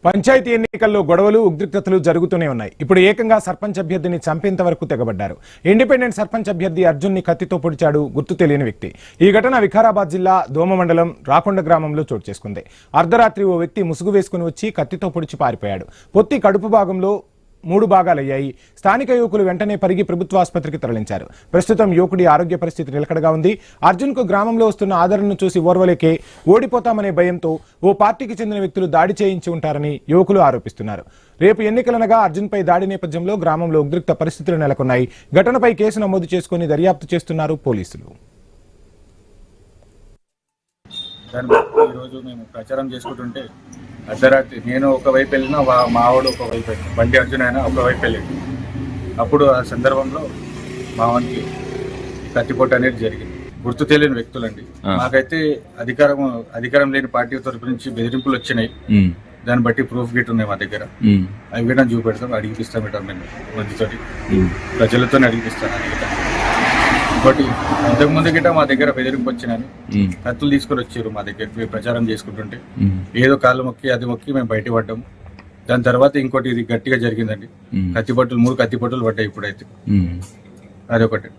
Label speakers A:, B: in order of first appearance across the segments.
A: పంచాయతీ ఎన్నికల్లో గొడవలు ఉద్రిక్తతలు జరుగుతూనే ఉన్నాయి. ఇప్పుడు ఏకంగా సర్పంచ్ అభ్యర్థిని చంపేంత వరకు తెగబడ్డారు. ఇండిపెండెంట్ సర్పంచ్ అభ్యర్థి అర్జున్ ని కత్తితో పొడిచాడు గుర్తు తెలియని వ్యక్తి. ఈ ఘటన వికారాబాద్ జిల్లా దోమ మండలం రాకొండ గ్రామంలో చోటు చేసుకుంది. అర్ధరాత్రి ఓ వ్యక్తి ముసుగు వేసుకుని వచ్చి కత్తితో పొడిచి పారిపోయాడు. పొత్తి కడుపు భాగంలో 3 భాగాలయ్యాయి. స్థానిక యువకులు వెంటనే పరిగి ప్రభుత్వ ఆసుపత్రికి తరలించారు. ప్రస్తుతం యువకుడి ఆరోగ్య పరిస్థితి నిలకడగా ఉంది. అర్జున్ కు గ్రామంలో వస్తున్న ఆదరణను చూసి ఓర్వలేకే ఓడిపోతామనే భయంతో ఓ పార్టీకి చెందిన వ్యక్తులు దాడి చేయించి ఉంటారని యువకులు ఆరోపిస్తున్నారు. రేపు ఎన్నికలనగా అర్జున్ పై దాడి నేపథ్యంలో గ్రామంలో ఉద్రిక్త పరిస్థితులు నెలకొన్నాయి. ఘటనపై కేసు నమోదు చేసుకుని దర్యాప్తు చేస్తున్నారు పోలీసులు.
B: ఈరోజు మేము ప్రచారం చేసుకుంటుంటే అర్ధరాత్రి నేను ఒకవైపు వెళ్ళినా మావాడు ఒకవైపు వెళ్ళిన బండి అర్జున్ అయినా ఒకవైపు వెళ్ళింది. అప్పుడు ఆ సందర్భంలో మావానికి కత్తిపోటు అనేది జరిగింది. గుర్తు తెలియని వ్యక్తులండి. మాకైతే అధికారం లేని పార్టీ తరపు నుంచి బెదిరింపులు వచ్చినాయి. దాన్ని బట్టి ప్రూఫ్ గిట్ ఉన్నాయి మా దగ్గర. అవి కూడా చూపెడతాం, అడిగిపిస్తాం ఇట్లా మేము మందితోటి ప్రజలతో అడిగిపిస్తాను. ఇంకోటి ఇంతకుముందు గిట్ట మా దగ్గర బెదిరింపు వచ్చినాను, కత్తులు తీసుకొని వచ్చారు మా దగ్గర ప్రచారం చేసుకుంటుంటే. ఏదో కాళ్ళు మొక్కి అది మొక్కి మేము బయట పడ్డాము. దాని తర్వాత ఇంకోటి ఇది గట్టిగా జరిగిందండి. 3 కత్తిపట్టులు పడ్డాయి ఇప్పుడైతే. అదొకటి.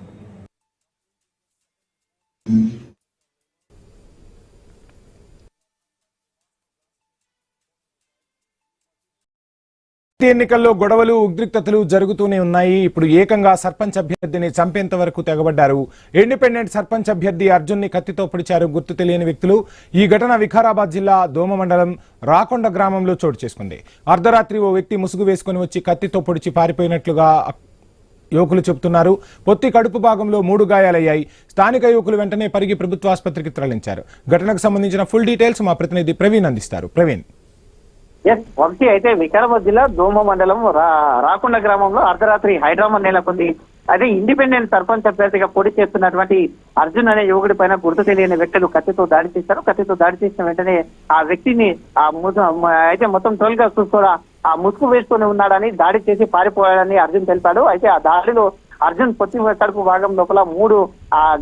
A: ఎన్నికల్లో గొడవలు ఉద్రిక్తతలు జరుగుతూనే ఉన్నాయి. ఇప్పుడు ఏకంగా సర్పంచ్ అభ్యర్థిని చంపేంత వరకు తెగబడ్డారు. ఇండిపెండెంట్ సర్పంచ్ అభ్యర్థి అర్జున్ ని కత్తితో పొడిచారు గుర్తు తెలియని వ్యక్తులు. ఈ ఘటన వికారాబాద్ జిల్లా దోమ మండలం రాకొండ గ్రామంలో చోటు చేసుకుంది. అర్ధరాత్రి ఓ వ్యక్తి ముసుగు వేసుకుని వచ్చి కత్తితో పొడిచి పారిపోయినట్లుగా యువకులు చెబుతున్నారు. పొత్తి కడుపు భాగంలో 3 గాయాలయ్యాయి. స్థానిక యువకులు వెంటనే పరిగి ప్రభుత్వ ఆసుపత్రికి తరలించారు. ఘటనకు సంబంధించిన ఫుల్ డీటెయిల్స్ మా ప్రతినిధి ప్రవీణ్ అందిస్తారు. ప్రవీణ్.
C: వంశీ, అయితే వికారాబాద్ జిల్లా దోమ మండలం రాకొండ గ్రామంలో అర్ధరాత్రి హైడ్రామా నెలకొంది. అయితే ఇండిపెండెంట్ సర్పంచ్ అభ్యర్థిగా పోటీ చేస్తున్నటువంటి అర్జున్ అనే యువకుడి పైన గుర్తు తెలియని వ్యక్తులు కత్తితో దాడి చేశారు. కత్తితో దాడి చేసిన వెంటనే ఆ వ్యక్తిని అయితే మొత్తం తోలుగా చూసుకోరా ఆ ముసుగు వేసుకొని ఉన్నాడని దాడి చేసి పారిపోయాడని అర్జున్ తెలిపాడు. అయితే ఆ దాడిలో అర్జున్ పొత్తి కడుపు భాగం లోపల 3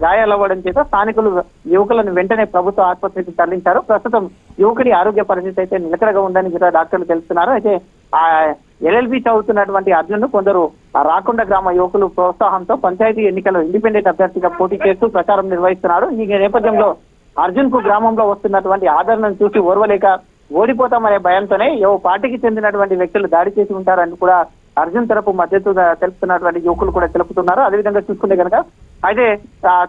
C: గాయాలవ్వడం చేత స్థానికులు యువకులను వెంటనే ప్రభుత్వ ఆసుపత్రికి తరలించారు. ప్రస్తుతం యువకుడి ఆరోగ్య పరిస్థితి అయితే నిలకడగా ఉందని డాక్టర్లు తెలుస్తున్నారు. అయితే ఆ LLB చదువుతున్నటువంటి అర్జున్ కొందరు రాకొండ గ్రామ యువకులు ప్రోత్సాహంతో పంచాయతీ ఎన్నికల్లో ఇండిపెండెంట్ అభ్యర్థిగా పోటీ చేస్తూ ప్రచారం నిర్వహిస్తున్నారు. ఈ నేపథ్యంలో అర్జున్ కు గ్రామంలో వస్తున్నటువంటి ఆదరణను చూసి ఓర్వలేక ఓడిపోతామనే భయంతోనే ఓ పార్టీకి చెందినటువంటి వ్యక్తులు దాడి చేసి ఉంటారని కూడా అర్జున్ తరపు మద్దతు తెలుపుతున్నటువంటి యువకులు కూడా తెలుపుతున్నారు. అదేవిధంగా చూసుకుంటే కనుక అయితే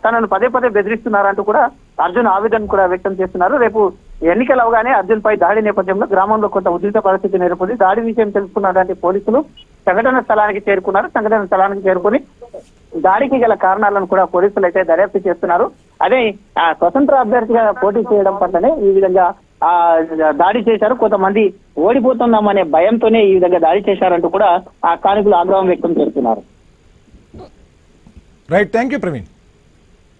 C: తనను పదే బెదిరిస్తున్నారంటూ కూడా అర్జున్ ఆవేదన కూడా వ్యక్తం చేస్తున్నారు. రేపు ఎన్నికలు అవగానే అర్జున్ పై దాడి నేపథ్యంలో గ్రామంలో కొంత ఉద్రిక్త పరిస్థితి నెలకొంది. దాడి విషయం తెలుసుకున్నటువంటి పోలీసులు సంఘటన స్థలానికి చేరుకున్నారు. సంఘటన స్థలానికి చేరుకుని దాడికి గల కారణాలను కూడా పోలీసులు అయితే దర్యాప్తు చేస్తున్నారు. అదే స్వతంత్ర అభ్యర్థిగా పోటీ చేయడం పట్లనే ఈ విధంగా దాడి చేశారు. కొంతమంది ఓడిపోతున్నామనే భయంతోనే ఈ విధంగా దాడి చేశారంటూ కూడా ఆ స్థానికులు ఆగ్రహం వ్యక్తం చేస్తున్నారు.
A: Right, thank you Praveen.